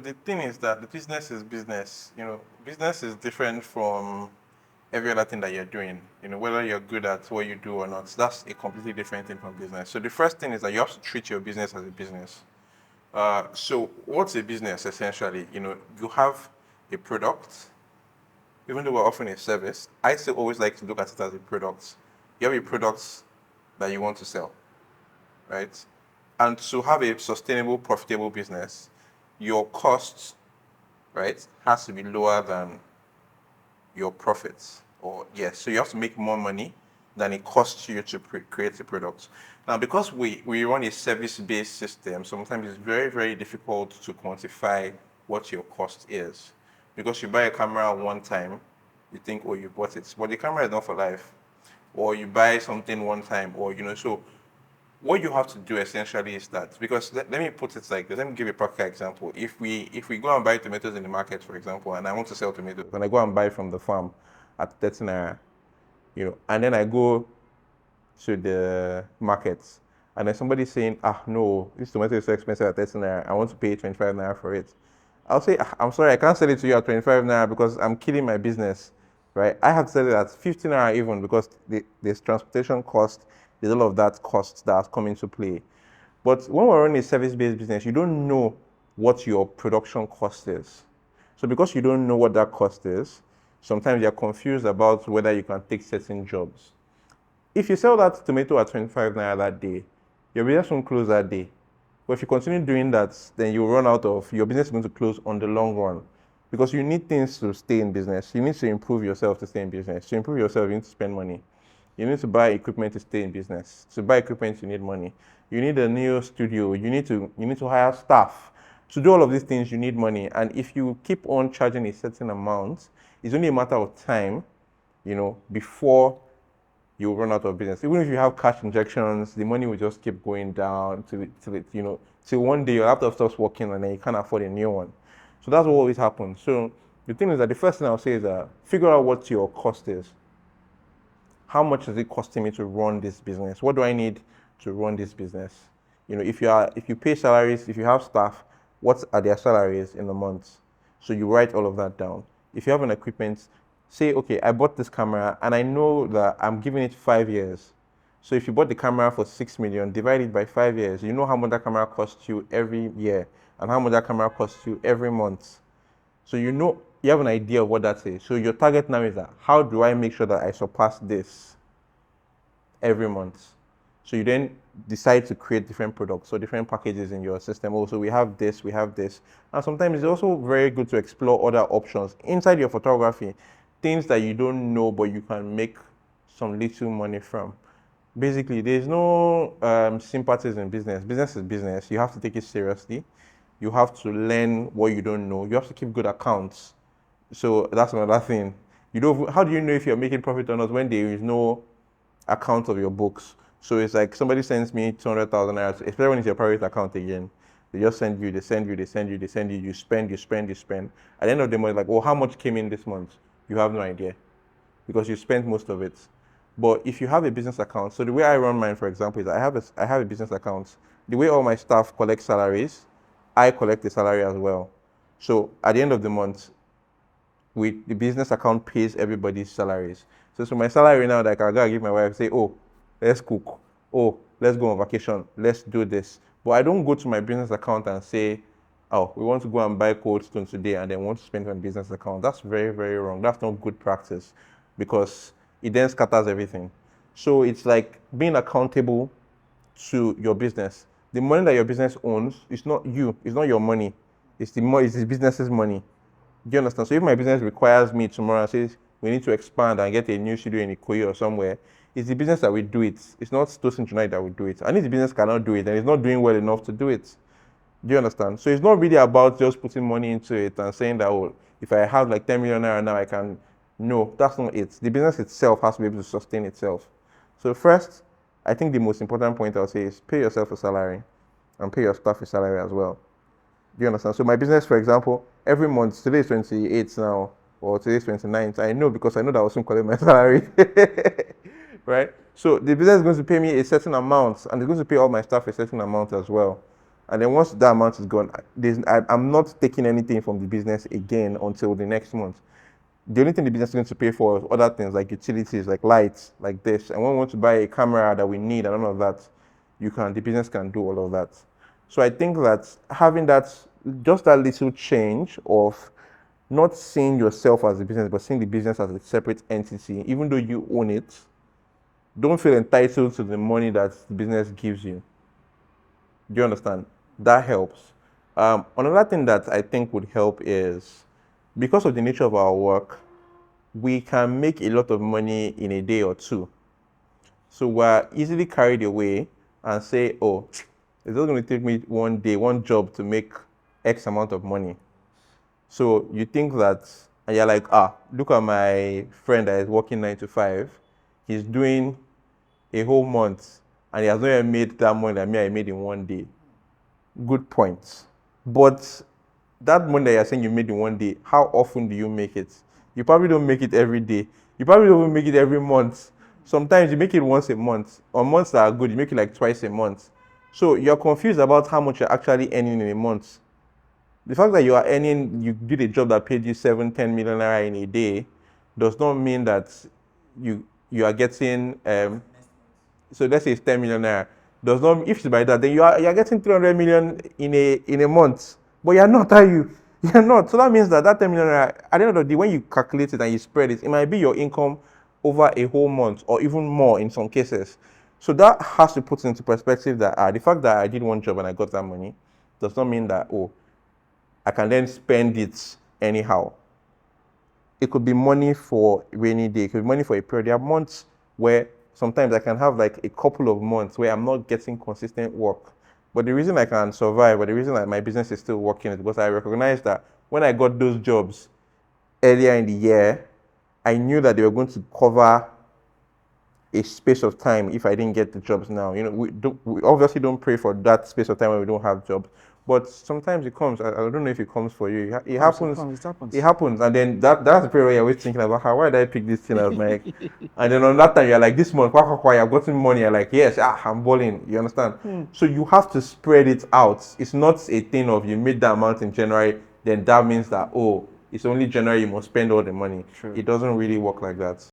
The thing is that the business is business. Business is different from every other thing that you're doing. Whether you're good at what you do or not, that's a completely different thing from business. So the first thing is that you have to treat your business as a business. So what's a business essentially? You have a product, even though we're offering a service. I still always like to look at it as a product. You have a product that you want to sell, right? And to have a sustainable, profitable business, your costs, right, has to be lower than your profits. Or yes, so you have to make more money than it costs you to create a product. Now, because we run a service-based system, sometimes it's very, very difficult to quantify what your cost is. Because you buy a camera one time, you think, oh, you bought it. But the camera is not for life. Or you buy something one time, so what you have to do essentially is that, because let me put it like this, let me give you a practical example. If we go and buy tomatoes in the market, for example, and I want to sell tomatoes, and I go and buy from the farm at 30 naira, and then I go to the markets, and then somebody's saying, no, this tomato is so expensive at 30 naira, I want to pay 25 naira for it. I'll say, I'm sorry, I can't sell it to you at 25 naira because I'm killing my business, right? I have to sell it at 15 naira even because there's transportation cost, there's all of that cost that has come into play. But when we're running a service-based business, you don't know what your production cost is. So because you don't know what that cost is, sometimes you're confused about whether you can take certain jobs. If you sell that tomato at 25 naira that day, your business won't close that day. But if you continue doing that, then you run out of, your business is going to close on the long run. Because you need things to stay in business. You need to improve yourself to stay in business. To improve yourself, you need to spend money. You need to buy equipment to stay in business. To buy equipment, you need money. You need a new studio. You need to hire staff. To do all of these things, you need money. And if you keep on charging a certain amount, it's only a matter of time, before you run out of business. Even if you have cash injections, the money will just keep going down till one day your laptop stops working and then you can't afford a new one. So that's what always happens. So the thing is that the first thing I'll say is that figure out what your cost is. How much is it costing me to run this business? What do I need to run this business? If you pay salaries, if you have staff, what are their salaries in a month? So you write all of that down. If you have an equipment, say, okay, I bought this camera and I know that I'm giving it 5 years. So if you bought the camera for 6 million, divide it by 5 years, you know how much that camera costs you every year and how much that camera costs you every month. So you have an idea of what that is. So your target now is that, how do I make sure that I surpass this every month? So you then decide to create different products or different packages in your system. Also, we have this. And sometimes it's also very good to explore other options inside your photography, things that you don't know, but you can make some little money from. Basically, there's no sympathies in business. Business is business. You have to take it seriously. You have to learn what you don't know. You have to keep good accounts. So that's another thing. How do you know if you're making profit or not when there is no account of your books? So it's like somebody sends me 200,000 naira, especially when it's your private account again. They just send you, you spend. At the end of the month, like, oh, how much came in this month? You have no idea because you spent most of it. But if you have a business account, so the way I run mine, for example, is I have a business account. The way all my staff collect salaries, I collect the salary as well. So at the end of the month, the business account pays everybody's salaries. So my salary now, like I gotta give my wife, say, oh, let's cook. Oh, let's go on vacation. Let's do this. But I don't go to my business account and say, oh, we want to go and buy Cold Stone today and then want to spend on business account. That's very, very wrong. That's not good practice because it then scatters everything. So it's like being accountable to your business. The money that your business owns is not you. It's not your money. It's the business's money. Do you understand? So if my business requires me tomorrow and says we need to expand and get a new studio in Ikoyi or somewhere, it's the business that will do it. It's not Tosin Junaid that will do it. And if the business cannot do it, then it's not doing well enough to do it. Do you understand? So it's not really about just putting money into it and saying that, oh, if I have like 10 million naira now, I can. No, that's not it. The business itself has to be able to sustain itself. So first, I think the most important point I'll say is pay yourself a salary and pay your staff a salary as well. Do you understand? So my business, for example, every month, today is 28th now, or today is 29th. I know because I know that I will soon collect my salary. Right? So the business is going to pay me a certain amount, and it's going to pay all my staff a certain amount as well. And then once that amount is gone, I'm not taking anything from the business again until the next month. The only thing the business is going to pay for is other things like utilities, like lights, like this. And when we want to buy a camera that we need and all of that, the business can do all of that. So I think that having that, just that little change of not seeing yourself as a business, but seeing the business as a separate entity, even though you own it, don't feel entitled to the money that the business gives you. Do you understand? That helps. Another thing that I think would help is because of the nature of our work, we can make a lot of money in a day or two. So we're easily carried away and say, oh, it's just going to take me one day, one job to make X amount of money. So you think that, and you're like, look at my friend that is working 9 to 5. He's doing a whole month and he has not even made that money that I made in one day. Good point. But that money that you're saying you made in one day, how often do you make it? You probably don't make it every day. You probably don't even make it every month. Sometimes you make it once a month. On months that are good, you make it like twice a month. So you're confused about how much you're actually earning in a month. The fact that you did a job that paid you 7-10 million naira in a day does not mean that you are getting, so let's say it's 10 million naira. Does not, if it's by that, then you're getting 300 million in a month. But you're not, are you? You're not. So that means that 10 million naira, at the end of the day, when you calculate it and you spread it, it might be your income over a whole month or even more in some cases. So that has to put into perspective that the fact that I did one job and I got that money does not mean that, I can then spend it anyhow. It could be money for a rainy day. It could be money for a period. There are months where sometimes I can have like a couple of months where I'm not getting consistent work. But the reason I can survive, or the reason that my business is still working is because I recognize that when I got those jobs earlier in the year, I knew that they were going to cover a space of time if I didn't get the jobs now. We obviously don't pray for that space of time when we don't have jobs. But sometimes it comes. I don't know if it comes for you. It happens. It happens. And then that's the period where you're always thinking about why did I pick this thing as my and then on that time you're like, this month, I've gotten money. You're like, yes, I'm balling. You understand? So you have to spread it out. It's not a thing of you made that amount in January, then that means that it's only January you must spend all the money. True. It doesn't really work like that.